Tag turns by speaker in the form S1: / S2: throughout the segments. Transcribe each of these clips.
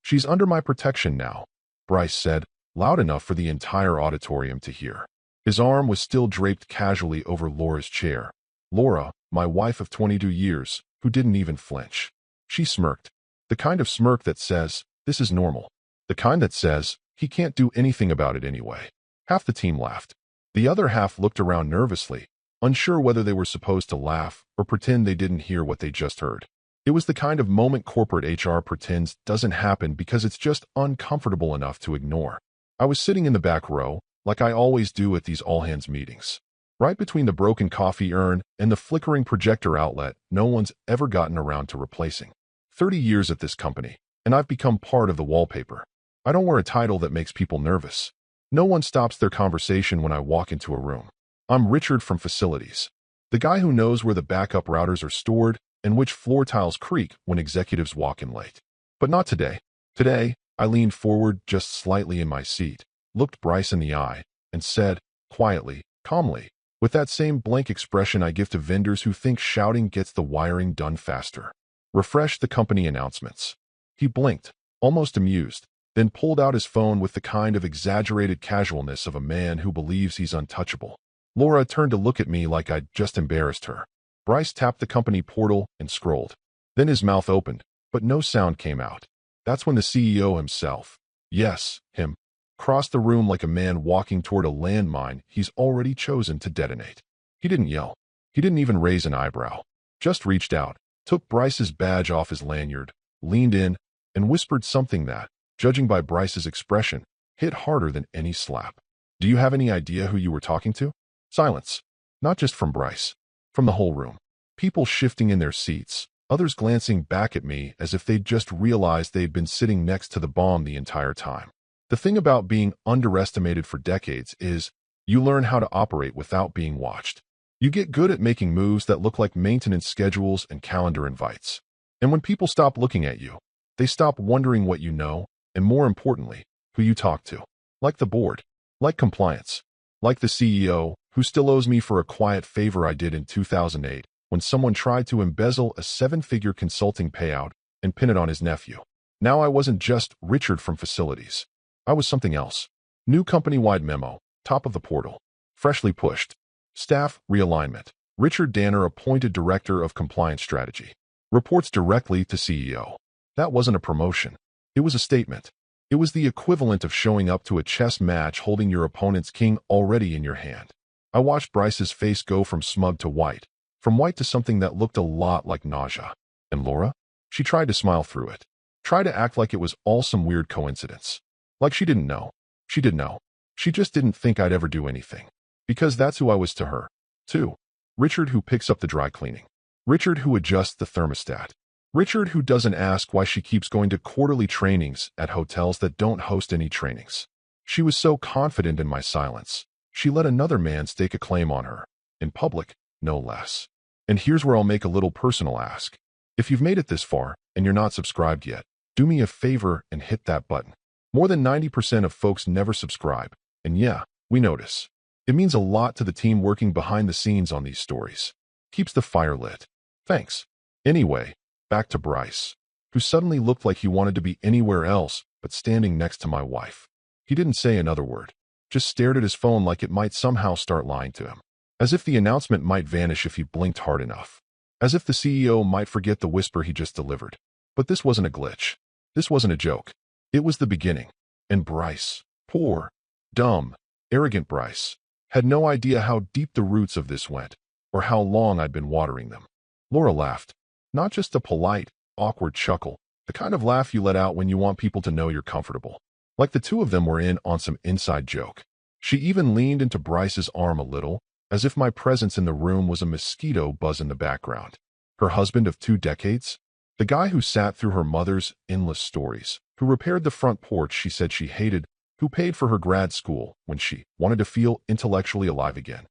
S1: "She's under my protection now," Bryce said, loud enough for the entire auditorium to hear. His arm was still draped casually over Laura's chair. Laura, my wife of 22 years, who didn't even flinch. She smirked. The kind of smirk that says, "This is normal." The kind that says, "He can't do anything about it anyway." Half the team laughed. The other half looked around nervously, unsure whether they were supposed to laugh or pretend they didn't hear what they just heard. It was the kind of moment corporate HR pretends doesn't happen because it's just uncomfortable enough to ignore. I was sitting in the back row, like I always do at these all-hands meetings. Right between the broken coffee urn and the flickering projector outlet no one's ever gotten around to replacing. 30 years at this company, and I've become part of the wallpaper. I don't wear a title that makes people nervous. No one stops their conversation when I walk into a room. I'm Richard from Facilities, the guy who knows where the backup routers are stored and which floor tiles creak when executives walk in late. But not today. Today, I leaned forward just slightly in my seat, looked Bryce in the eye, and said, quietly, calmly, with that same blank expression I give to vendors who think shouting gets the wiring done faster, "Refresh the company announcements." He blinked, almost amused, then pulled out his phone with the kind of exaggerated casualness of a man who believes he's untouchable. Laura turned to look at me like I'd just embarrassed her. Bryce tapped the company portal and scrolled. Then his mouth opened, but no sound came out. That's when the CEO himself, yes, him, crossed the room like a man walking toward a landmine he's already chosen to detonate. He didn't yell. He didn't even raise an eyebrow. Just reached out, took Bryce's badge off his lanyard, leaned in, and whispered something that, judging by Bryce's expression, hit harder than any slap. "Do you have any idea who you were talking to?" Silence. Not just from Bryce. From the whole room. People shifting in their seats, others glancing back at me as if they'd just realized they'd been sitting next to the bomb the entire time. The thing about being underestimated for decades is you learn how to operate without being watched. You get good at making moves that look like maintenance schedules and calendar invites. And when people stop looking at you, they stop wondering what you know, and more importantly, who you talk to. Like the board. Like compliance. Like the CEO, who still owes me for a quiet favor I did in 2008 when someone tried to embezzle a 7-figure consulting payout and pin it on his nephew. Now I wasn't just Richard from Facilities. I was something else. New company-wide memo, top of the portal. Freshly pushed. Staff realignment. Richard Danner appointed Director of Compliance Strategy. Reports directly to CEO. That wasn't a promotion. It was a statement. It was the equivalent of showing up to a chess match holding your opponent's king already in your hand. I watched Bryce's face go from smug to white, from white to something that looked a lot like nausea. And Laura? She tried to smile through it. Tried to act like it was all some weird coincidence. Like she didn't know. She did know. She just didn't think I'd ever do anything. Because that's who I was to her, too. Richard who picks up the dry cleaning. Richard who adjusts the thermostat. Richard who doesn't ask why she keeps going to quarterly trainings at hotels that don't host any trainings. She was so confident in my silence. She let another man stake a claim on her. In public, no less. And here's where I'll make a little personal ask. If you've made it this far, and you're not subscribed yet, do me a favor and hit that button. More than 90% of folks never subscribe. And yeah, we notice. It means a lot to the team working behind the scenes on these stories. Keeps the fire lit. Thanks. Anyway, back to Bryce, who suddenly looked like he wanted to be anywhere else but standing next to my wife. He didn't say another word, just stared at his phone like it might somehow start lying to him. As if the announcement might vanish if he blinked hard enough. As if the CEO might forget the whisper he just delivered. But this wasn't a glitch. This wasn't a joke. It was the beginning. And Bryce, poor, dumb, arrogant Bryce, had no idea how deep the roots of this went, or how long I'd been watering them. Laura laughed. Not just a polite, awkward chuckle, the kind of laugh you let out when you want people to know you're comfortable. Like the two of them were in on some inside joke. She even leaned into Bryce's arm a little, as if my presence in the room was a mosquito buzz in the background. Her husband of 2 decades? The guy who sat through her mother's endless stories, who repaired the front porch she said she hated, who paid for her grad school when she wanted to feel intellectually alive again.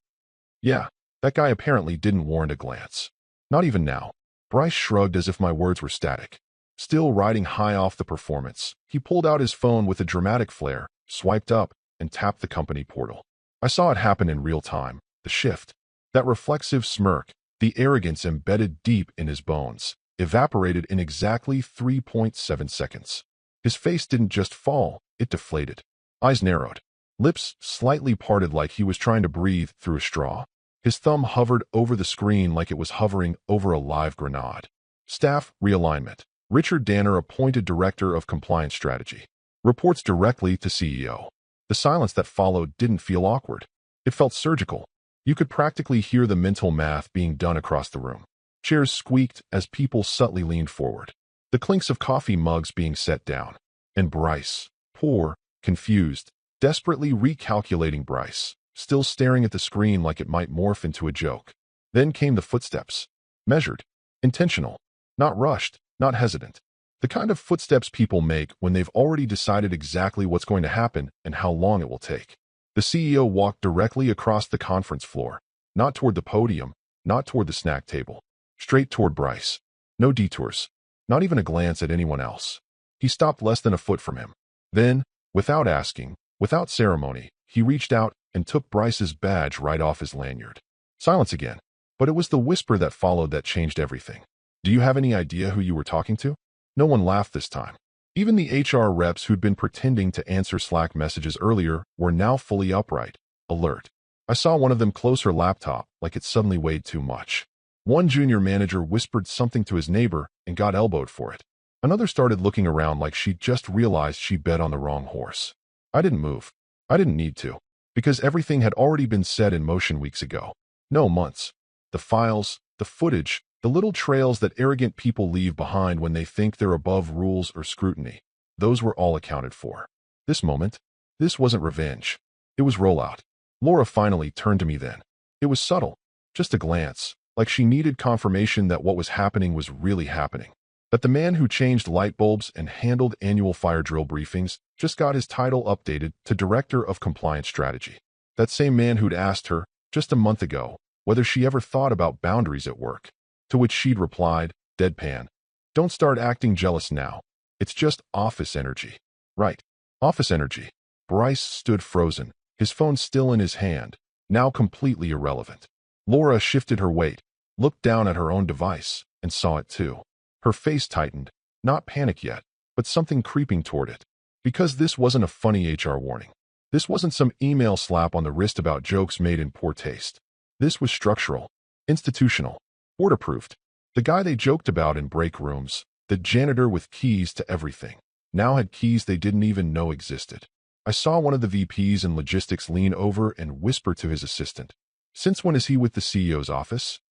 S1: Yeah, that guy apparently didn't warrant a glance. Not even now. Bryce shrugged as if my words were static. Still riding high off the performance, he pulled out his phone with a dramatic flair, swiped up, and tapped the company portal. I saw it happen in real time, the shift. That reflexive smirk, the arrogance embedded deep in his bones, evaporated in exactly 3.7 seconds. His face didn't just fall, it deflated. Eyes narrowed. Lips slightly parted like he was trying to breathe through a straw. His thumb hovered over the screen like it was hovering over a live grenade. Staff realignment. Richard Danner appointed Director of Compliance Strategy. Reports directly to CEO. The silence that followed didn't feel awkward. It felt surgical. You could practically hear the mental math being done across the room. Chairs squeaked as people subtly leaned forward. The clinks of coffee mugs being set down. And Bryce, poor, confused, desperately recalculating Bryce, still staring at the screen like it might morph into a joke. Then came the footsteps. Measured. Intentional. Not rushed, not hesitant. The kind of footsteps people make when they've already decided exactly what's going to happen and how long it will take. The CEO walked directly across the conference floor, not toward the podium, not toward the snack table, straight toward Bryce. No detours, not even a glance at anyone else. He stopped less than a foot from him. Then, without asking, without ceremony, he reached out and took Bryce's badge right off his lanyard. Silence again, but it was the whisper that followed that changed everything. Do you have any idea who you were talking to? No one laughed this time. Even the HR reps who'd been pretending to answer Slack messages earlier were now fully upright, alert. I saw one of them close her laptop like it suddenly weighed too much. One junior manager whispered something to his neighbor and got elbowed for it. Another started looking around like she'd just realized she bet on the wrong horse. I didn't move. I didn't need to, because everything had already been set in motion weeks ago. No, months. The files, the footage, the little trails that arrogant people leave behind when they think they're above rules or scrutiny. Those were all accounted for. This moment, this wasn't revenge. It was rollout. Laura finally turned to me then. It was subtle. Just a glance, like she needed confirmation that what was happening was really happening. That the man who changed light bulbs and handled annual fire drill briefings just got his title updated to Director of Compliance Strategy. That same man who'd asked her, just a month ago, whether she ever thought about boundaries at work. To which she'd replied, deadpan, "Don't start acting jealous now. It's just office energy." Right. Office energy. Bryce stood frozen, his phone still in his hand, now completely irrelevant. Laura shifted her weight, looked down at her own device, and saw it too. Her face tightened, not panic yet, but something creeping toward it. Because this wasn't a funny HR warning. This wasn't some email slap on the wrist about jokes made in poor taste. This was structural, institutional. Board-approved. The guy they joked about in break rooms, the janitor with keys to everything, now had keys they didn't even know existed. I saw one of the VPs in logistics lean over and whisper to his assistant, "Since when is he with the CEO's office?"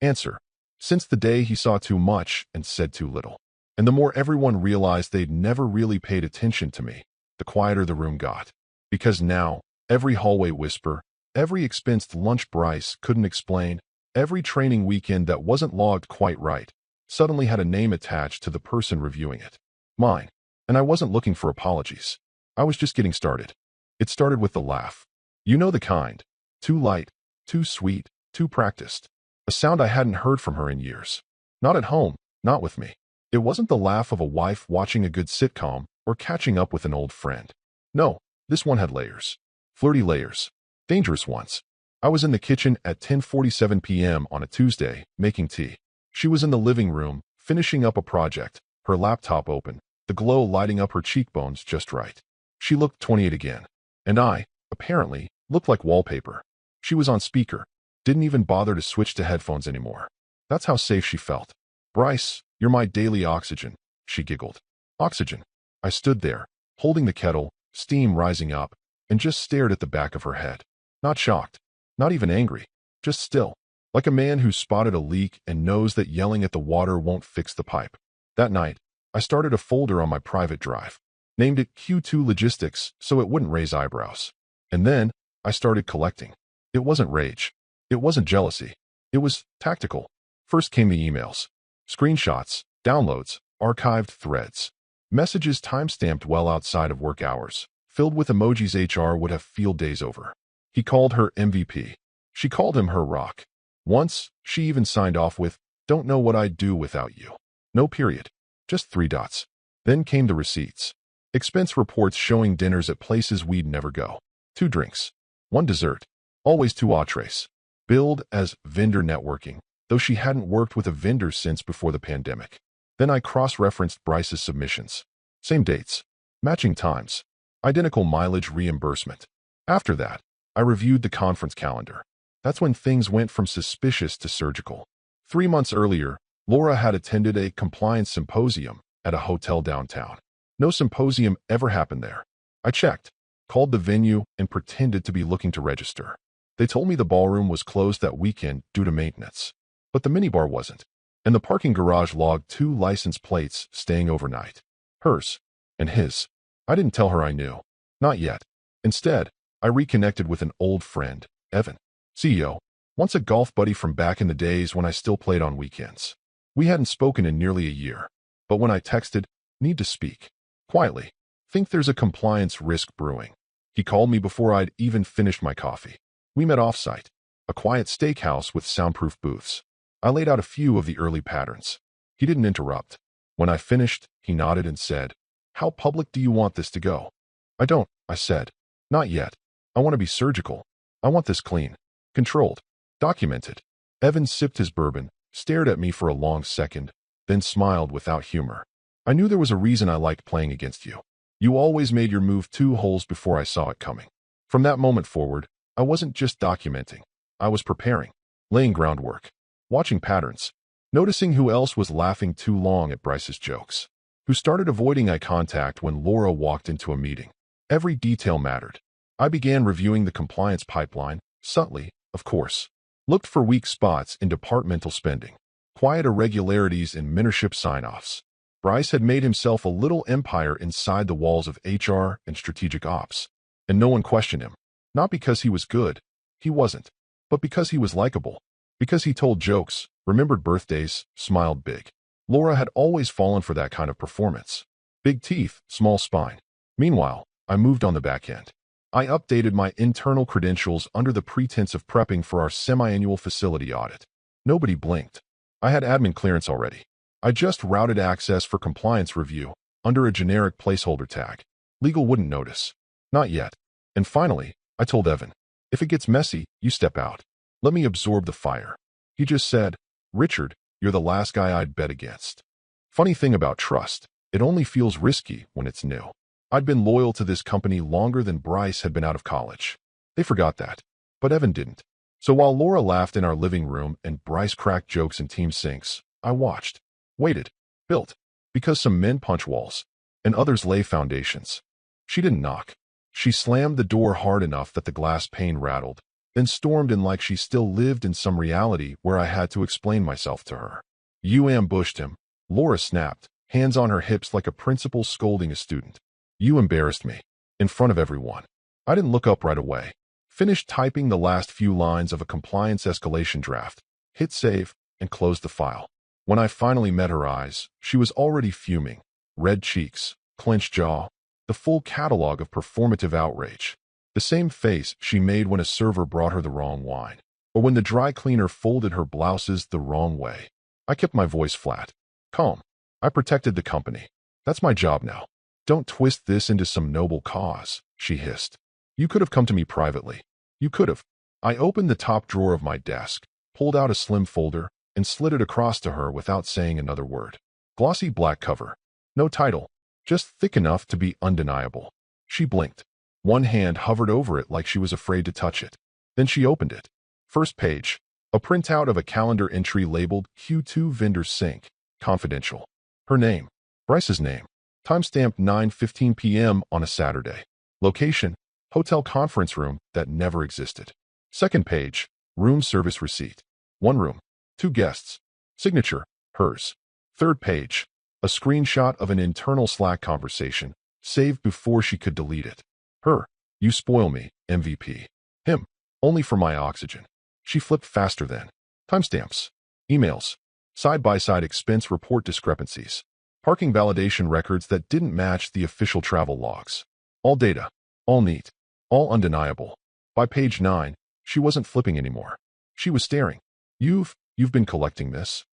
S1: Answer, "Since the day he saw too much and said too little." And the more everyone realized they'd never really paid attention to me, the quieter the room got. Because now, every hallway whisper, every expensed lunch Bryce couldn't explain, every training weekend that wasn't logged quite right, suddenly had a name attached to the person reviewing it. Mine. And I wasn't looking for apologies. I was just getting started. It started with the laugh. You know the kind. Too light, too sweet, too practiced. A sound I hadn't heard from her in years. Not at home, not with me. It wasn't the laugh of a wife watching a good sitcom or catching up with an old friend. No, this one had layers. Flirty layers. Dangerous ones. I was in the kitchen at 10:47 p.m. on a Tuesday, making tea. She was in the living room, finishing up a project, her laptop open, the glow lighting up her cheekbones just right. She looked 28 again. And I, apparently, looked like wallpaper. She was on speaker. Didn't even bother to switch to headphones anymore. That's how safe she felt. "Bryce, you're my daily oxygen," she giggled. Oxygen. I stood there, holding the kettle, steam rising up, and just stared at the back of her head. Not shocked. Not even angry, just still, like a man who spotted a leak and knows that yelling at the water won't fix the pipe. That night, I started a folder on my private drive, named it Q2 Logistics so it wouldn't raise eyebrows. And then, I started collecting. It wasn't rage. It wasn't jealousy. It was tactical. First came the emails. Screenshots, downloads, archived threads. Messages time-stamped well outside of work hours, filled with emojis HR would have field days over. He called her MVP. She called him her rock. Once, she even signed off with, "Don't know what I'd do without you." No period. Just 3 dots. Then came the receipts. Expense reports showing dinners at places we'd never go. 2 drinks. 1 dessert. Always 2 entrees. Billed as vendor networking, though she hadn't worked with a vendor since before the pandemic. Then I cross-referenced Bryce's submissions. Same dates. Matching times. Identical mileage reimbursement. After that, I reviewed the conference calendar. That's when things went from suspicious to surgical. 3 months earlier, Laura had attended a compliance symposium at a hotel downtown. No symposium ever happened there. I checked, called the venue, and pretended to be looking to register. They told me the ballroom was closed that weekend due to maintenance. But the minibar wasn't. And the parking garage logged 2 license plates staying overnight. Hers and his. I didn't tell her I knew. Not yet. Instead, I reconnected with an old friend, Evan, CEO, once a golf buddy from back in the days when I still played on weekends. We hadn't spoken in nearly a year. But when I texted, "Need to speak," quietly, "Think there's a compliance risk brewing," he called me before I'd even finished my coffee. We met off-site, a quiet steakhouse with soundproof booths. I laid out a few of the early patterns. He didn't interrupt. When I finished, he nodded and said, "How public do you want this to go?" "I don't," I said. "Not yet. I want to be surgical. I want this clean, controlled, documented." Evan sipped his bourbon, stared at me for a long second, then smiled without humor. "I knew there was a reason I liked playing against you. You always made your move 2 holes before I saw it coming." From that moment forward, I wasn't just documenting. I was preparing, laying groundwork, watching patterns, noticing who else was laughing too long at Bryce's jokes, who started avoiding eye contact when Laura walked into a meeting. Every detail mattered. I began reviewing the compliance pipeline, subtly, of course. Looked for weak spots in departmental spending, quiet irregularities in mentorship sign-offs. Bryce had made himself a little empire inside the walls of HR and strategic ops, and no one questioned him. Not because he was good, he wasn't, but because he was likable, because he told jokes, remembered birthdays, smiled big. Laura had always fallen for that kind of performance. Big teeth, small spine. Meanwhile, I moved on the back end. I updated my internal credentials under the pretense of prepping for our semi-annual facility audit. Nobody blinked. I had admin clearance already. I just routed access for compliance review under a generic placeholder tag. Legal wouldn't notice. Not yet. And finally, I told Evan, "If it gets messy, you step out. Let me absorb the fire." He just said, "Richard, you're the last guy I'd bet against." Funny thing about trust, it only feels risky when it's new. I'd been loyal to this company longer than Bryce had been out of college. They forgot that, but Evan didn't. So while Laura laughed in our living room and Bryce cracked jokes in team sinks, I watched, waited, built, because some men punch walls and others lay foundations. She didn't knock. She slammed the door hard enough that the glass pane rattled, then stormed in like she still lived in some reality where I had to explain myself to her. "You ambushed him," Laura snapped, hands on her hips like a principal scolding a student. "You embarrassed me. In front of everyone." I didn't look up right away. Finished typing the last few lines of a compliance escalation draft, hit save, and closed the file. When I finally met her eyes, she was already fuming. Red cheeks, clenched jaw, the full catalog of performative outrage. The same face she made when a server brought her the wrong wine, or when the dry cleaner folded her blouses the wrong way. I kept my voice flat, calm. I protected the company. That's my job now. "Don't twist this into some noble cause," she hissed. "You could have come to me privately. You could have." I opened the top drawer of my desk, pulled out a slim folder, and slid it across to her without saying another word. Glossy black cover. No title. Just thick enough to be undeniable. She blinked. One hand hovered over it like she was afraid to touch it. Then she opened it. First page. A printout of a calendar entry labeled Q2 Vendor Sync. Confidential. Her name. Bryce's name. Timestamp 9:15 p.m. on a Saturday. Location. Hotel conference room that never existed. Second page. Room service receipt. 1 room. 2 guests. Signature. Hers. Third page. A screenshot of an internal Slack conversation, saved before she could delete it. Her. "You spoil me, MVP." Him. "Only for my oxygen." She flipped faster then. Timestamps. Emails. Side-by-side expense report discrepancies. Parking validation records that didn't match the official travel logs. All data. All neat. All undeniable. By page 9, she wasn't flipping anymore. She was staring. You've been collecting this?"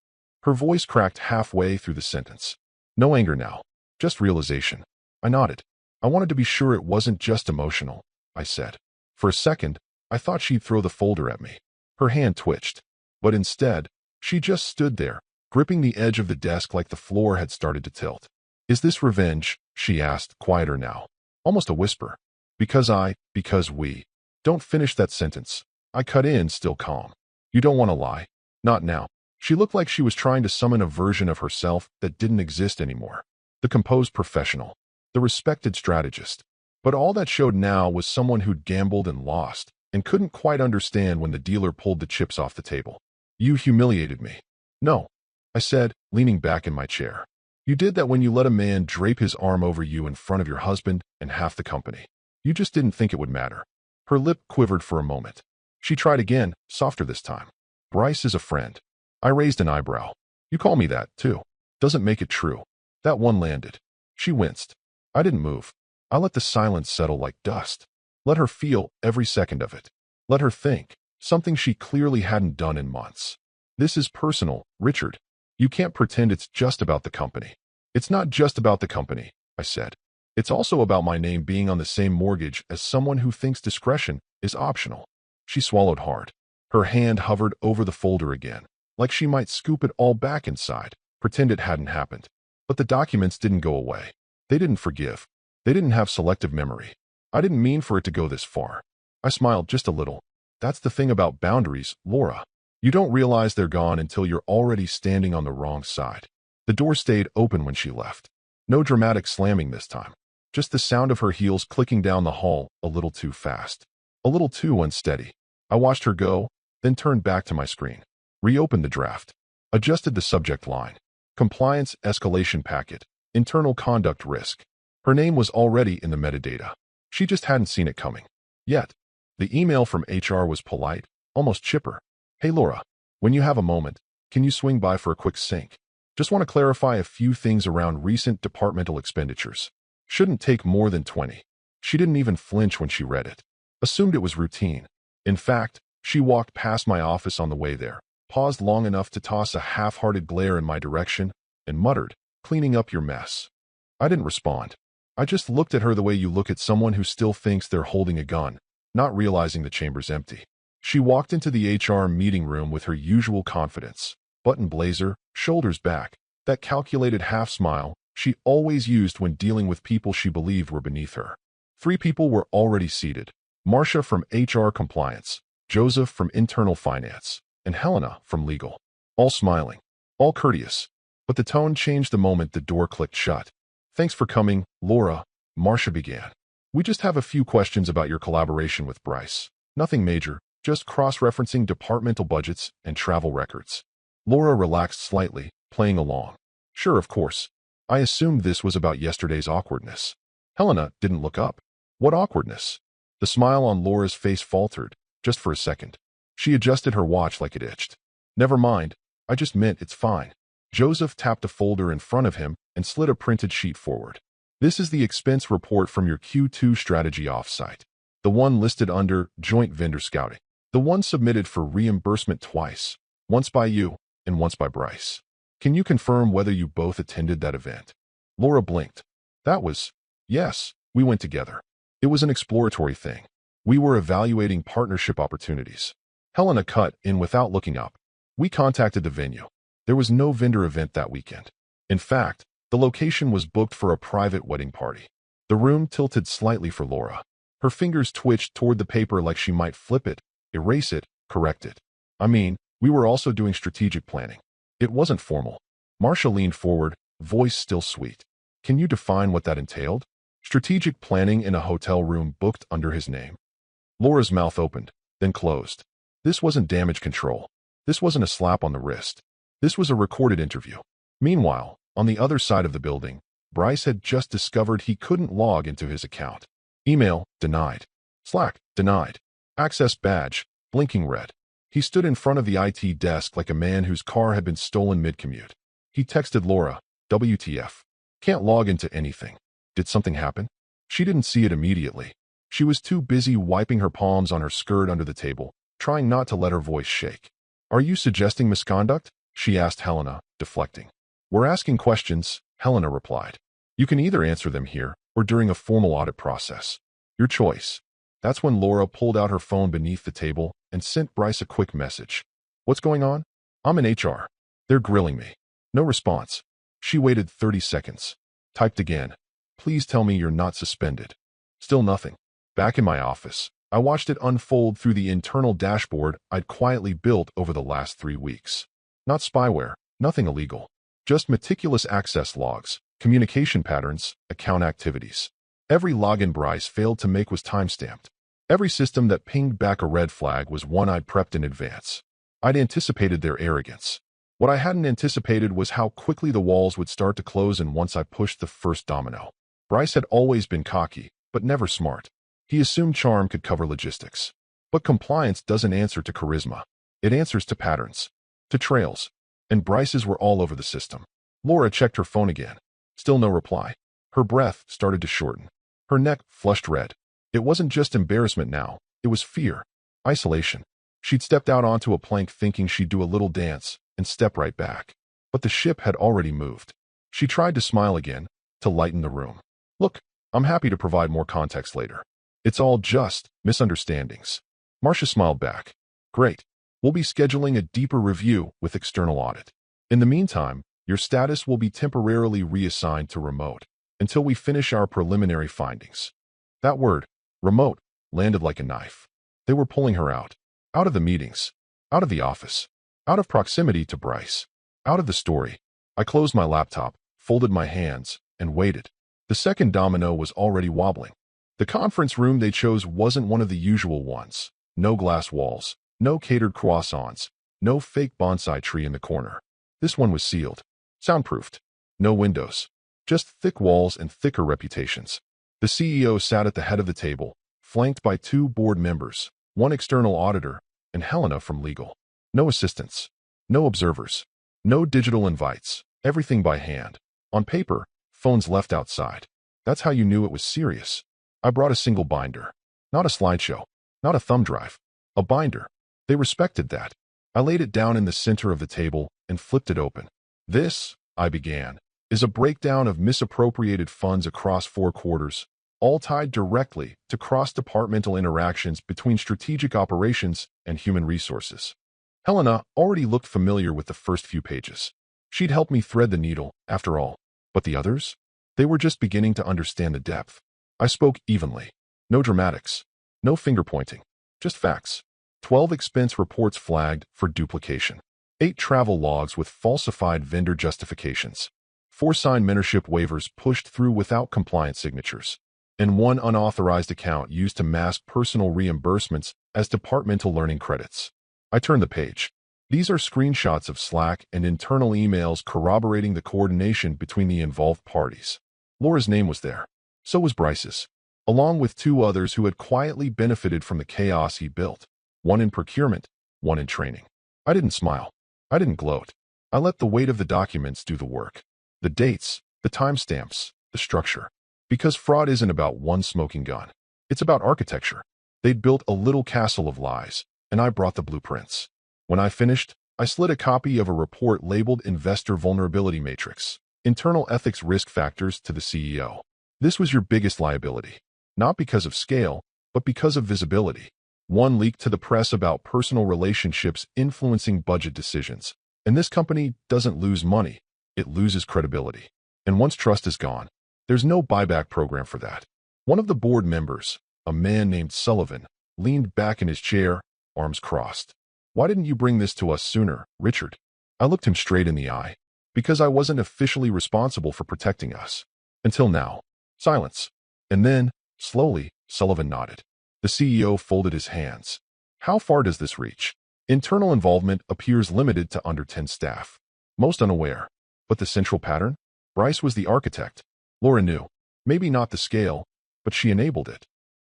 S1: Her voice cracked halfway through the sentence. No anger now. Just realization. I nodded. "I wanted to be sure it wasn't just emotional," I said. For a second, I thought she'd throw the folder at me. Her hand twitched. But instead, she just stood there, gripping the edge of the desk like the floor had started to tilt. Is this revenge? She asked, quieter now. Almost a whisper. Because we. Don't finish that sentence. I cut in, still calm. You don't want to lie. Not now. She looked like she was trying to summon a version of herself that didn't exist anymore. The composed professional. The respected strategist. But all that showed now was someone who'd gambled and lost, and couldn't quite understand when the dealer pulled the chips off the table. You humiliated me. No, I said, leaning back in my chair. You did that when you let a man drape his arm over you in front of your husband and half the company. You just didn't think it would matter. Her lip quivered for a moment. She tried again, softer this time. Bryce is a friend. I raised an eyebrow. You call me that, too. Doesn't make it true. That one landed. She winced. I didn't move. I let the silence settle like dust. Let her feel every second of it. Let her think, something she clearly hadn't done in months. This is personal, Richard. You can't pretend it's just about the company. It's not just about the company, I said. It's also about my name being on the same mortgage as someone who thinks discretion is optional. She swallowed hard. Her hand hovered over the folder again, like she might scoop it all back inside, pretend it hadn't happened. But the documents didn't go away. They didn't forgive. They didn't have selective memory. I didn't mean for it to go this far. I smiled just a little. That's the thing about boundaries, Laura. You don't realize they're gone until you're already standing on the wrong side. The door stayed open when she left. No dramatic slamming this time. Just the sound of her heels clicking down the hall a little too fast. A little too unsteady. I watched her go, then turned back to my screen. Reopened the draft. Adjusted the subject line. Compliance escalation packet. Internal conduct risk. Her name was already in the metadata. She just hadn't seen it coming. Yet. The email from HR was polite, almost chipper. Hey Laura, when you have a moment, can you swing by for a quick sync? Just want to clarify a few things around recent departmental expenditures. Shouldn't take more than 20. She didn't even flinch when she read it. Assumed it was routine. In fact, she walked past my office on the way there, paused long enough to toss a half-hearted glare in my direction, and muttered, cleaning up your mess. I didn't respond. I just looked at her the way you look at someone who still thinks they're holding a gun, not realizing the chamber's empty. She walked into the HR meeting room with her usual confidence. Button blazer, shoulders back, that calculated half-smile she always used when dealing with people she believed were beneath her. 3 people were already seated. Marcia from HR compliance, Joseph from internal finance, and Helena from legal. All smiling, all courteous. But the tone changed the moment the door clicked shut. Thanks for coming, Laura, Marcia began. We just have a few questions about your collaboration with Bryce. Nothing major. Just cross-referencing departmental budgets and travel records. Laura relaxed slightly, playing along. Sure, of course. I assumed this was about yesterday's awkwardness. Helena didn't look up. What awkwardness? The smile on Laura's face faltered, just for a second. She adjusted her watch like it itched. Never mind. I just meant it's fine. Joseph tapped a folder in front of him and slid a printed sheet forward. This is the expense report from your Q2 strategy offsite. The one listed under joint vendor scouting. The one submitted for reimbursement twice, once by you and once by Bryce. Can you confirm whether you both attended that event? Laura blinked. That was, yes, we went together. It was an exploratory thing. We were evaluating partnership opportunities. Helena cut in without looking up. We contacted the venue. There was no vendor event that weekend. In fact, the location was booked for a private wedding party. The room tilted slightly for Laura. Her fingers twitched toward the paper like she might flip it, erase it, correct it. I mean, we were also doing strategic planning. It wasn't formal. Marcia leaned forward, voice still sweet. Can you define what that entailed? Strategic planning in a hotel room booked under his name. Laura's mouth opened, then closed. This wasn't damage control. This wasn't a slap on the wrist. This was a recorded interview. Meanwhile, on the other side of the building, Bryce had just discovered he couldn't log into his account. Email, denied. Slack, denied. Access badge, blinking red. He stood in front of the IT desk like a man whose car had been stolen mid-commute. He texted Laura, WTF. Can't log into anything. Did something happen? She didn't see it immediately. She was too busy wiping her palms on her skirt under the table, trying not to let her voice shake. Are you suggesting misconduct? She asked Helena, deflecting. We're asking questions, Helena replied. You can either answer them here or during a formal audit process. Your choice. That's when Laura pulled out her phone beneath the table and sent Bryce a quick message. What's going on? I'm in HR. They're grilling me. No response. She waited 30 seconds. Typed again. Please tell me you're not suspended. Still nothing. Back in my office, I watched it unfold through the internal dashboard I'd quietly built over the last 3 weeks. Not spyware, nothing illegal. Just meticulous access logs, communication patterns, account activities. Every login Bryce failed to make was timestamped. Every system that pinged back a red flag was one I'd prepped in advance. I'd anticipated their arrogance. What I hadn't anticipated was how quickly the walls would start to close in once I pushed the first domino. Bryce had always been cocky, but never smart. He assumed charm could cover logistics. But compliance doesn't answer to charisma. It answers to patterns, to trails. And Bryce's were all over the system. Laura checked her phone again. Still no reply. Her breath started to shorten. Her neck flushed red. It wasn't just embarrassment now. It was fear. Isolation. She'd stepped out onto a plank thinking she'd do a little dance and step right back. But the ship had already moved. She tried to smile again, to lighten the room. Look, I'm happy to provide more context later. It's all just misunderstandings. Marcia smiled back. Great. We'll be scheduling a deeper review with external audit. In the meantime, your status will be temporarily reassigned to remote until we finish our preliminary findings. That word, remote, landed like a knife. They were pulling her out of the meetings, out of the office, out of proximity to Bryce, out of the story. I closed my laptop, folded my hands, and waited. The second domino was already wobbling. The conference room they chose wasn't one of the usual ones. No glass walls, no catered croissants, no fake bonsai tree in the corner. This one was sealed, soundproofed. No windows, just thick walls and thicker reputations. The CEO sat at the head of the table, flanked by 2 board members, 1 external auditor, and Helena from legal. No assistants, no observers, no digital invites, everything by hand. On paper, phones left outside. That's how you knew it was serious. I brought a single binder. Not a slideshow, not a thumb drive. A binder. They respected that. I laid it down in the center of the table and flipped it open. This, I began, is a breakdown of misappropriated funds across 4 quarters, all tied directly to cross-departmental interactions between strategic operations and human resources. Helena already looked familiar with the first few pages. She'd helped me thread the needle, after all. But the others? They were just beginning to understand the depth. I spoke evenly. No dramatics. No finger-pointing. Just facts. 12 expense reports flagged for duplication. 8 travel logs with falsified vendor justifications. 4 signed mentorship waivers pushed through without compliant signatures. And 1 unauthorized account used to mask personal reimbursements as departmental learning credits. I turned the page. These are screenshots of Slack and internal emails corroborating the coordination between the involved parties. Laura's name was there. So was Bryce's, along with 2 others who had quietly benefited from the chaos he built. 1 in procurement, 1 in training. I didn't smile. I didn't gloat. I let the weight of the documents do the work. The dates, the timestamps, the structure. Because fraud isn't about one smoking gun. It's about architecture. They'd built a little castle of lies, and I brought the blueprints. When I finished, I slid a copy of a report labeled Investor Vulnerability Matrix, Internal Ethics Risk Factors to the CEO. This was your biggest liability. Not because of scale, but because of visibility. 1 leaked to the press about personal relationships influencing budget decisions. And this company doesn't lose money. It loses credibility. And once trust is gone, there's no buyback program for that. One of the board members, a man named Sullivan, leaned back in his chair, arms crossed. Why didn't you bring this to us sooner, Richard? I looked him straight in the eye. Because I wasn't officially responsible for protecting us. Until now. Silence. And then, slowly, Sullivan nodded. The CEO folded his hands. How far does this reach? Internal involvement appears limited to under 10 staff. Most unaware. But the central pattern? Bryce was the architect. Laura knew. Maybe not the scale, but she enabled it.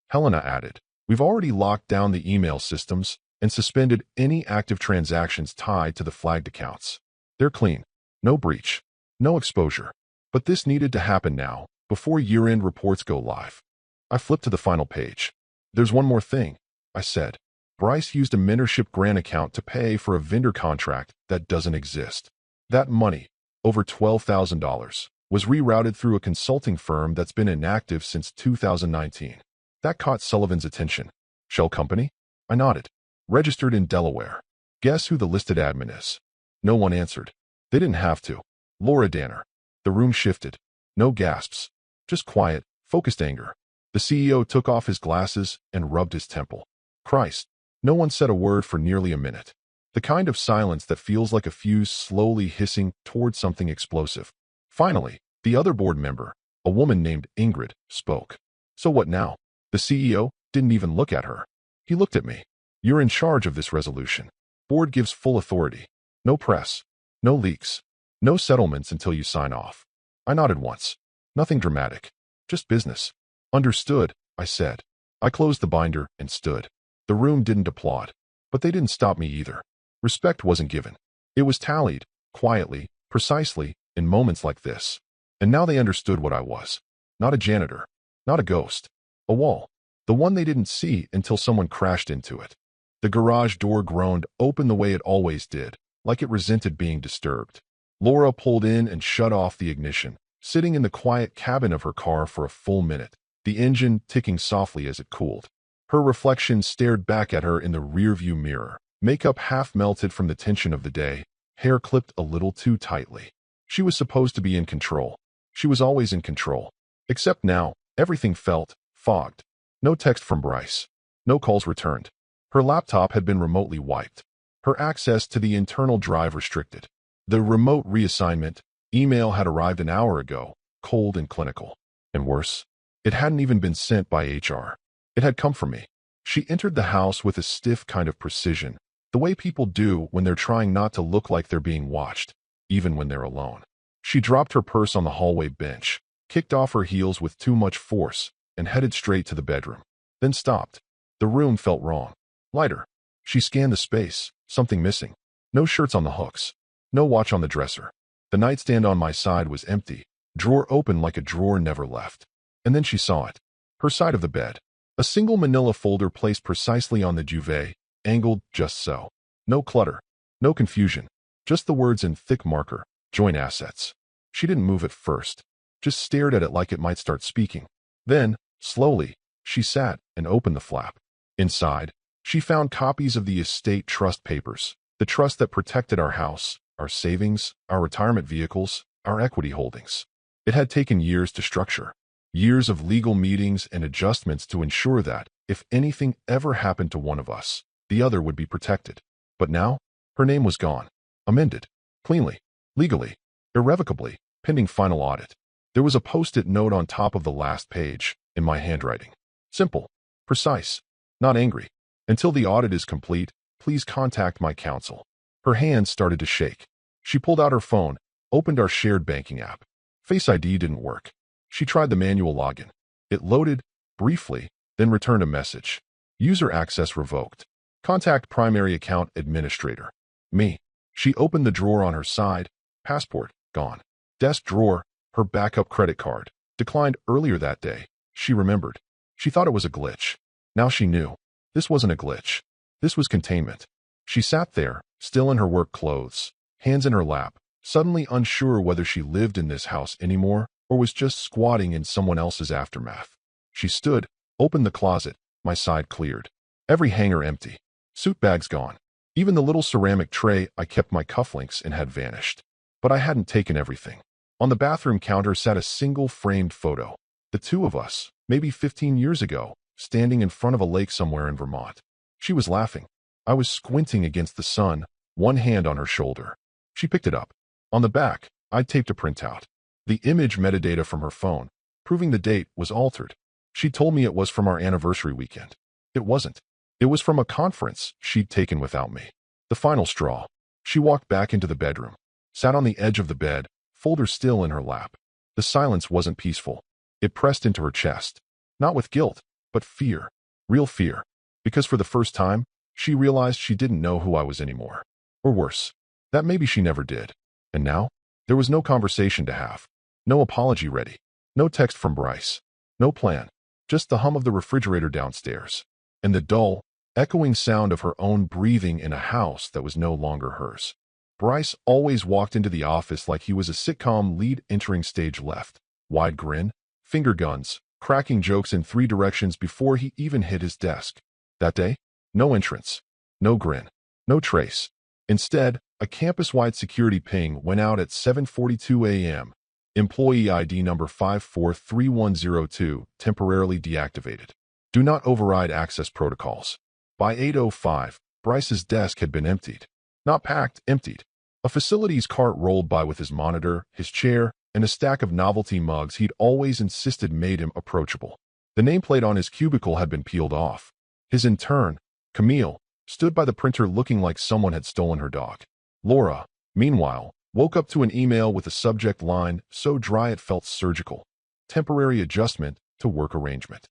S1: Helena added, we've already locked down the email systems and suspended any active transactions tied to the flagged accounts. They're clean. No breach. No exposure. But this needed to happen now, before year-end reports go live. I flipped to the final page. There's one more thing, I said. Bryce used a mentorship grant account to pay for a vendor contract that doesn't exist. That money, over $12,000, was rerouted through a consulting firm that's been inactive since 2019. That caught Sullivan's attention. Shell company? I nodded. Registered in Delaware. Guess who the listed admin is? No one answered. They didn't have to. Laura Danner. The room shifted. No gasps. Just quiet, focused anger. The CEO took off his glasses and rubbed his temple. Christ. No one said a word for nearly a minute. The kind of silence that feels like a fuse slowly hissing toward something explosive. Finally, the other board member, a woman named Ingrid, spoke. So what now? The CEO didn't even look at her. He looked at me. You're in charge of this resolution. Board gives full authority. No press. No leaks. No settlements until you sign off. I nodded once. Nothing dramatic. Just business. Understood, I said. I closed the binder and stood. The room didn't applaud. But they didn't stop me either. Respect wasn't given. It was tallied, quietly, precisely, in moments like this. And now they understood what I was. Not a janitor. Not a ghost. A wall. The one they didn't see until someone crashed into it. The garage door groaned open the way it always did, like it resented being disturbed. Laura pulled in and shut off the ignition, sitting in the quiet cabin of her car for a full minute, the engine ticking softly as it cooled. Her reflection stared back at her in the rearview mirror, makeup half melted from the tension of the day, hair clipped a little too tightly. She was supposed to be in control. She was always in control. Except now, everything felt fogged. No text from Bryce. No calls returned. Her laptop had been remotely wiped. Her access to the internal drive restricted. The remote reassignment email had arrived an hour ago, cold and clinical. And worse, it hadn't even been sent by HR. It had come from me. She entered the house with a stiff kind of precision, the way people do when they're trying not to look like they're being watched, even when they're alone. She dropped her purse on the hallway bench, kicked off her heels with too much force, and headed straight to the bedroom. Then stopped. The room felt wrong. Lighter. She scanned the space. Something missing. No shirts on the hooks. No watch on the dresser. The nightstand on my side was empty, drawer open like a drawer never left. And then she saw it. Her side of the bed. A single manila folder placed precisely on the duvet, angled just so. No clutter. No confusion. Just the words in thick marker. Joint assets. She didn't move at first. Just stared at it like it might start speaking. Then, slowly, she sat and opened the flap. Inside, she found copies of the estate trust papers, the trust that protected our house, our savings, our retirement vehicles, our equity holdings. It had taken years to structure. Years of legal meetings and adjustments to ensure that, if anything ever happened to one of us, the other would be protected. But now, her name was gone. Amended. Cleanly. Legally. Irrevocably. Pending final audit. There was a post-it note on top of the last page, in my handwriting. Simple. Precise. Not angry. Until the audit is complete, please contact my counsel. Her hands started to shake. She pulled out her phone, opened our shared banking app. Face ID didn't work. She tried the manual login. It loaded, briefly, then returned a message. User access revoked. Contact primary account administrator. Me. She opened the drawer on her side. Passport, gone. Desk drawer, her backup credit card. Declined earlier that day. She remembered. She thought it was a glitch. Now she knew. This wasn't a glitch. This was containment. She sat there, still in her work clothes, hands in her lap, suddenly unsure whether she lived in this house anymore or was just squatting in someone else's aftermath. She stood, opened the closet, my side cleared. Every hanger empty. Suit bags gone. Even the little ceramic tray I kept my cufflinks in had vanished. But I hadn't taken everything. On the bathroom counter sat a single framed photo. The two of us, maybe 15 years ago, standing in front of a lake somewhere in Vermont. She was laughing. I was squinting against the sun, one hand on her shoulder. She picked it up. On the back, I'd taped a printout. The image metadata from her phone, proving the date, was altered. She told me it was from our anniversary weekend. It wasn't. It was from a conference she'd taken without me. The final straw. She walked back into the bedroom, sat on the edge of the bed, folder still in her lap. The silence wasn't peaceful. It pressed into her chest. Not with guilt, but fear. Real fear. Because for the first time, she realized she didn't know who I was anymore. Or worse, that maybe she never did. And now, there was no conversation to have. No apology ready. No text from Bryce. No plan. Just the hum of the refrigerator downstairs. And the dull, echoing sound of her own breathing in a house that was no longer hers. Bryce always walked into the office like he was a sitcom lead entering stage left. Wide grin, finger guns, cracking jokes in 3 directions before he even hit his desk. That day, no entrance. No grin. No trace. Instead, a campus-wide security ping went out at 7:42 a.m. Employee ID number 543102, temporarily deactivated. Do not override access protocols. By 8:05, Bryce's desk had been emptied. Not packed, emptied. A facilities cart rolled by with his monitor, his chair, and a stack of novelty mugs he'd always insisted made him approachable. The nameplate on his cubicle had been peeled off. His intern, Camille, stood by the printer looking like someone had stolen her dog. Laura, meanwhile, woke up to an email with a subject line so dry it felt surgical. Temporary adjustment to work arrangement.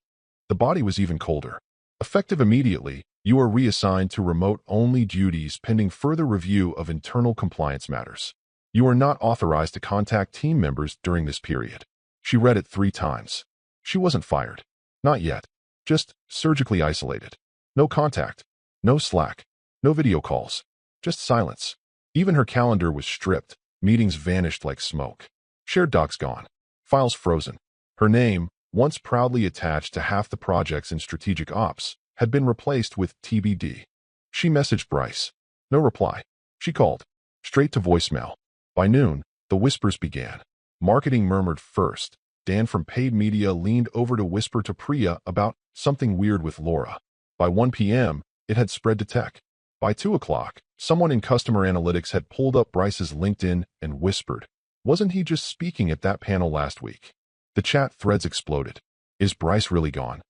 S1: The body was even colder. Effective immediately, you are reassigned to remote-only duties pending further review of internal compliance matters. You are not authorized to contact team members during this period. She read it 3 times. She wasn't fired. Not yet. Just surgically isolated. No contact. No Slack. No video calls. Just silence. Even her calendar was stripped. Meetings vanished like smoke. Shared docs gone. Files frozen. Her name, once proudly attached to half the projects in strategic ops, had been replaced with TBD. She messaged Bryce. No reply. She called. Straight to voicemail. By noon, the whispers began. Marketing murmured first. Dan from paid media leaned over to whisper to Priya about something weird with Laura. By 1 p.m., it had spread to tech. By 2 o'clock, someone in customer analytics had pulled up Bryce's LinkedIn and whispered, "Wasn't he just speaking at that panel last week?" The chat threads exploded. Is Bryce really gone?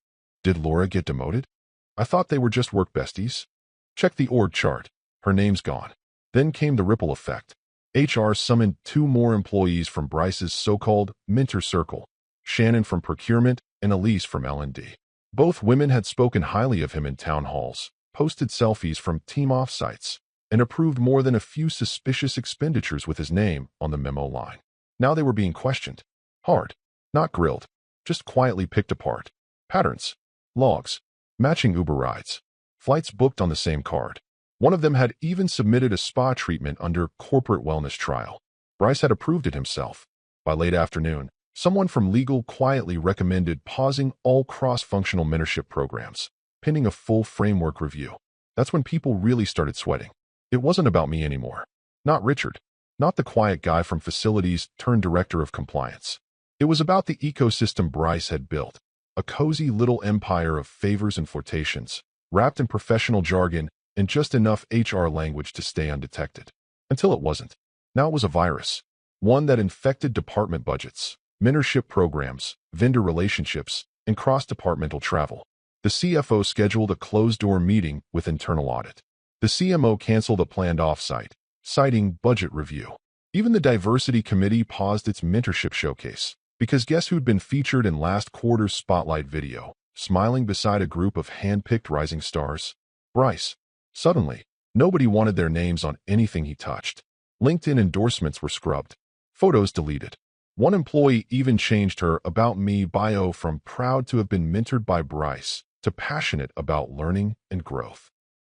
S1: Did Laura get demoted? I thought they were just work besties. Check the org chart. Her name's gone. Then came the ripple effect. HR summoned 2 more employees from Bryce's so-called mentor circle, Shannon from procurement and Elise from L&D. Both women had spoken highly of him in town halls, posted selfies from team offsites, and approved more than a few suspicious expenditures with his name on the memo line. Now they were being questioned. Hard. Not grilled. Just quietly picked apart. Patterns. Logs. Matching Uber rides. Flights booked on the same card. One of them had even submitted a spa treatment under corporate wellness trial. Bryce had approved it himself. By late afternoon, someone from legal quietly recommended pausing all cross-functional mentorship programs, pending a full framework review. That's when people really started sweating. It wasn't about me anymore. Not Richard. Not the quiet guy from facilities turned director of compliance. It was about the ecosystem Bryce had built. A cozy little empire of favors and flirtations, wrapped in professional jargon and just enough HR language to stay undetected. Until it wasn't. Now it was a virus. One that infected department budgets, mentorship programs, vendor relationships, and cross-departmental travel. The CFO scheduled a closed-door meeting with internal audit. The CMO canceled a planned offsite, citing budget review. Even the diversity committee paused its mentorship showcase. Because guess who'd been featured in last quarter's spotlight video, smiling beside a group of hand-picked rising stars? Bryce. Suddenly, nobody wanted their names on anything he touched. LinkedIn endorsements were scrubbed. Photos deleted. One employee even changed her "About Me" bio from proud to have been mentored by Bryce to passionate about learning and growth.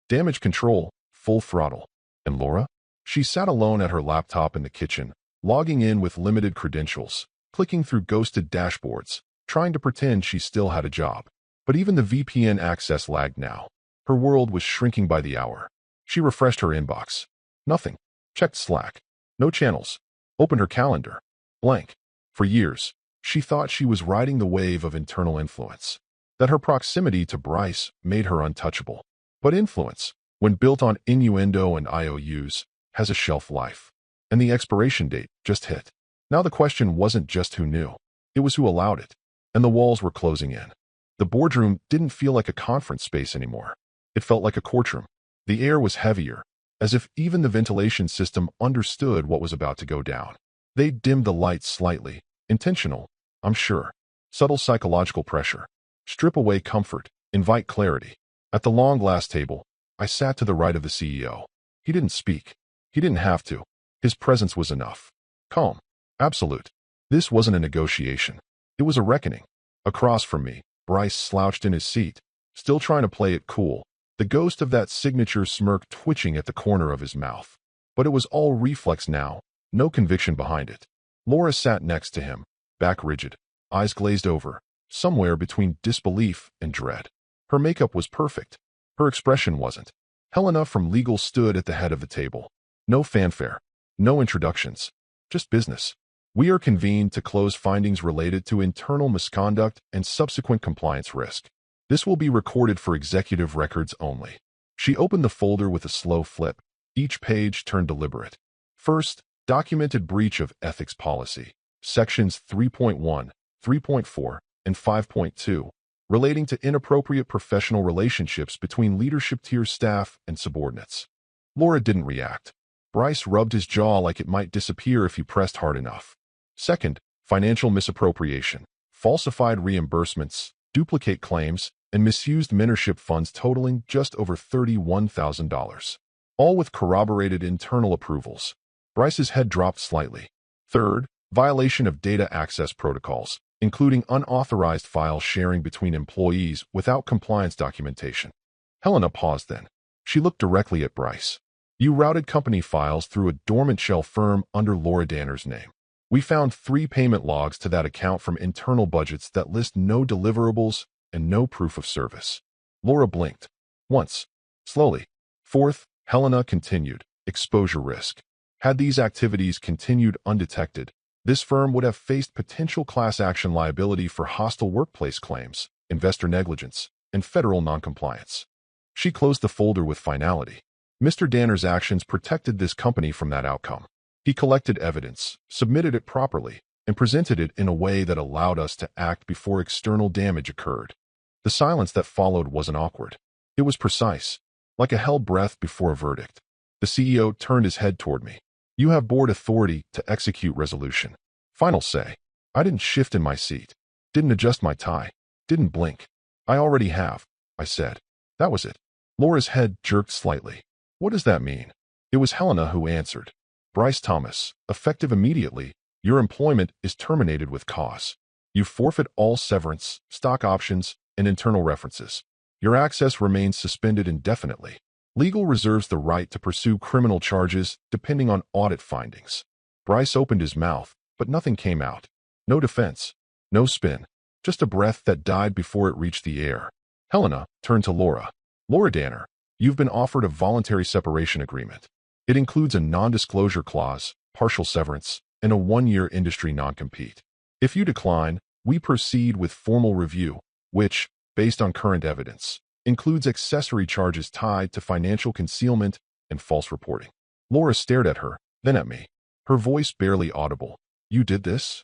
S1: Damage control, full throttle. And Laura? She sat alone at her laptop in the kitchen, logging in with limited credentials, clicking through ghosted dashboards, trying to pretend she still had a job. But even the VPN access lagged now. Her world was shrinking by the hour. She refreshed her inbox. Nothing. Checked Slack. No channels. Opened her calendar. Blank. For years, she thought she was riding the wave of internal influence. That her proximity to Bryce made her untouchable. But influence, when built on innuendo and IOUs, has a shelf life. And the expiration date just hit. Now the question wasn't just who knew. It was who allowed it. And the walls were closing in. The boardroom didn't feel like a conference space anymore. It felt like a courtroom. The air was heavier, as if even the ventilation system understood what was about to go down. They dimmed the lights slightly. Intentional, I'm sure. Subtle psychological pressure. Strip away comfort. Invite clarity. At the long glass table, I sat to the right of the CEO. He didn't speak. He didn't have to. His presence was enough. Calm. Absolute. This wasn't a negotiation. It was a reckoning. Across from me, Bryce slouched in his seat, still trying to play it cool, the ghost of that signature smirk twitching at the corner of his mouth. But it was all reflex now, no conviction behind it. Laura sat next to him, back rigid, eyes glazed over, somewhere between disbelief and dread. Her makeup was perfect. Her expression wasn't. Helena from legal stood at the head of the table. No fanfare. No introductions. Just business. We are convened to close findings related to internal misconduct and subsequent compliance risk. This will be recorded for executive records only. She opened the folder with a slow flip. Each page turned deliberate. First, documented breach of ethics policy. Sections 3.1, 3.4, and 5.2, relating to inappropriate professional relationships between leadership tier staff and subordinates. Laura didn't react. Bryce rubbed his jaw like it might disappear if he pressed hard enough. Second, financial misappropriation, falsified reimbursements, duplicate claims, and misused mentorship funds totaling just over $31,000. All with corroborated internal approvals. Bryce's head dropped slightly. Third, violation of data access protocols, including unauthorized file sharing between employees without compliance documentation. Helena paused then. She looked directly at Bryce. You routed company files through a dormant shell firm under Laura Danner's name. We found 3 payment logs to that account from internal budgets that list no deliverables and no proof of service. Laura blinked. Once. Slowly. Fourth, Helena continued. Exposure risk. Had these activities continued undetected, this firm would have faced potential class action liability for hostile workplace claims, investor negligence, and federal noncompliance. She closed the folder with finality. Mr. Danner's actions protected this company from that outcome. He collected evidence, submitted it properly, and presented it in a way that allowed us to act before external damage occurred. The silence that followed wasn't awkward. It was precise, like a held breath before a verdict. The CEO turned his head toward me. You have board authority to execute resolution. Final say. I didn't shift in my seat. Didn't adjust my tie. Didn't blink. I already have, I said. That was it. Laura's head jerked slightly. What does that mean? It was Helena who answered. Bryce Thomas, effective immediately, your employment is terminated with cause. You forfeit all severance, stock options, and internal references. Your access remains suspended indefinitely. Legal reserves the right to pursue criminal charges depending on audit findings. Bryce opened his mouth, but nothing came out. No defense. No spin. Just a breath that died before it reached the air. Helena turned to Laura. Laura Danner, you've been offered a voluntary separation agreement. It includes a non-disclosure clause, partial severance, and a 1-year industry non-compete. If you decline, we proceed with formal review, which, based on current evidence, includes accessory charges tied to financial concealment and false reporting. Laura stared at her, then at me. Her voice barely audible. You did this?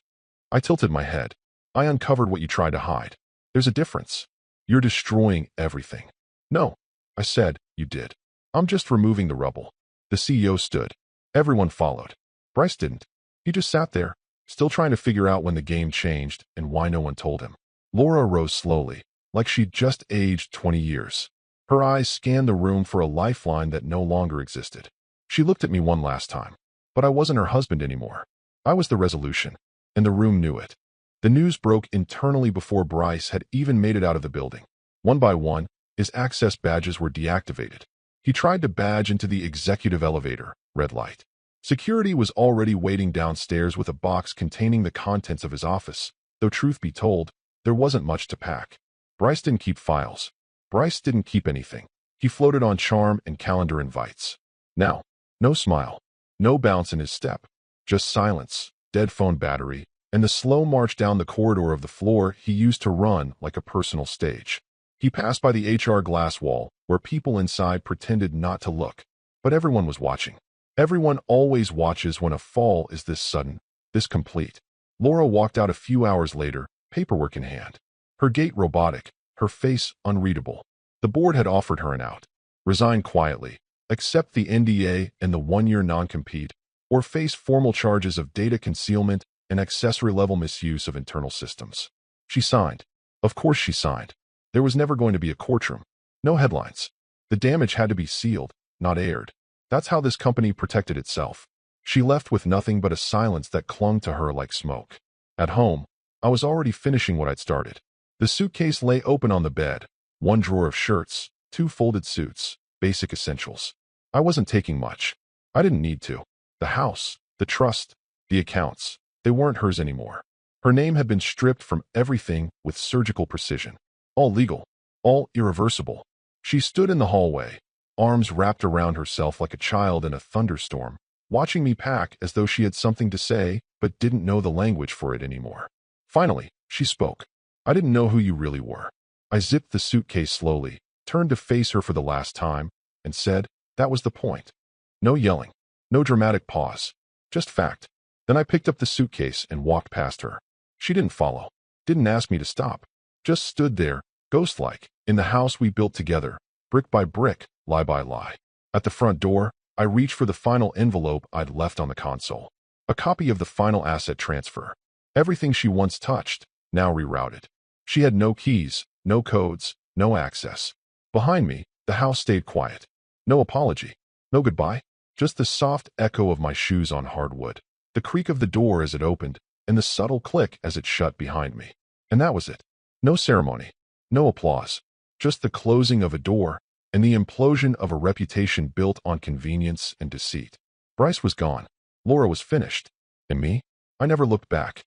S1: I tilted my head. I uncovered what you tried to hide. There's a difference. You're destroying everything. No, I said, you did. I'm just removing the rubble. The CEO stood. Everyone followed. Bryce didn't. He just sat there, still trying to figure out when the game changed and why no one told him. Laura rose slowly, like she'd just aged 20 years. Her eyes scanned the room for a lifeline that no longer existed. She looked at me one last time. But I wasn't her husband anymore. I was the resolution, and the room knew it. The news broke internally before Bryce had even made it out of the building. One by one, his access badges were deactivated. He tried to badge into the executive elevator, red light. Security was already waiting downstairs with a box containing the contents of his office, though truth be told, there wasn't much to pack. Bryce didn't keep files. Bryce didn't keep anything. He floated on charm and calendar invites. Now, no smile, no bounce in his step, just silence, dead phone battery, and the slow march down the corridor of the floor he used to run like a personal stage. He passed by the HR glass wall, where people inside pretended not to look. But everyone was watching. Everyone always watches when a fall is this sudden, this complete. Laura walked out a few hours later, paperwork in hand. Her gait robotic, her face unreadable. The board had offered her an out. Resign quietly, accept the NDA and the 1-year non-compete, or face formal charges of data concealment and accessory-level misuse of internal systems. She signed. Of course she signed. There was never going to be a courtroom. No headlines. The damage had to be sealed, not aired. That's how this company protected itself. She left with nothing but a silence that clung to her like smoke. At home, I was already finishing what I'd started. The suitcase lay open on the bed, 1 drawer of shirts, 2 folded suits, basic essentials. I wasn't taking much. I didn't need to. The house, the trust, the accounts, they weren't hers anymore. Her name had been stripped from everything with surgical precision. All legal, all irreversible. She stood in the hallway, arms wrapped around herself like a child in a thunderstorm, watching me pack as though she had something to say but didn't know the language for it anymore. Finally, she spoke. I didn't know who you really were. I zipped the suitcase slowly, turned to face her for the last time, and said, that was the point. No yelling, no dramatic pause, just fact. Then I picked up the suitcase and walked past her. She didn't follow, didn't ask me to stop, just stood there, ghost-like, in the house we built together, brick by brick, lie by lie. At the front door, I reached for the final envelope I'd left on the console. A copy of the final asset transfer. Everything she once touched, now rerouted. She had no keys, no codes, no access. Behind me, the house stayed quiet. No apology, no goodbye, just the soft echo of my shoes on hardwood, the creak of the door as it opened, and the subtle click as it shut behind me. And that was it. No ceremony, no applause, just the closing of a door and the implosion of a reputation built on convenience and deceit. Bryce was gone. Laura was finished. And me? I never looked back.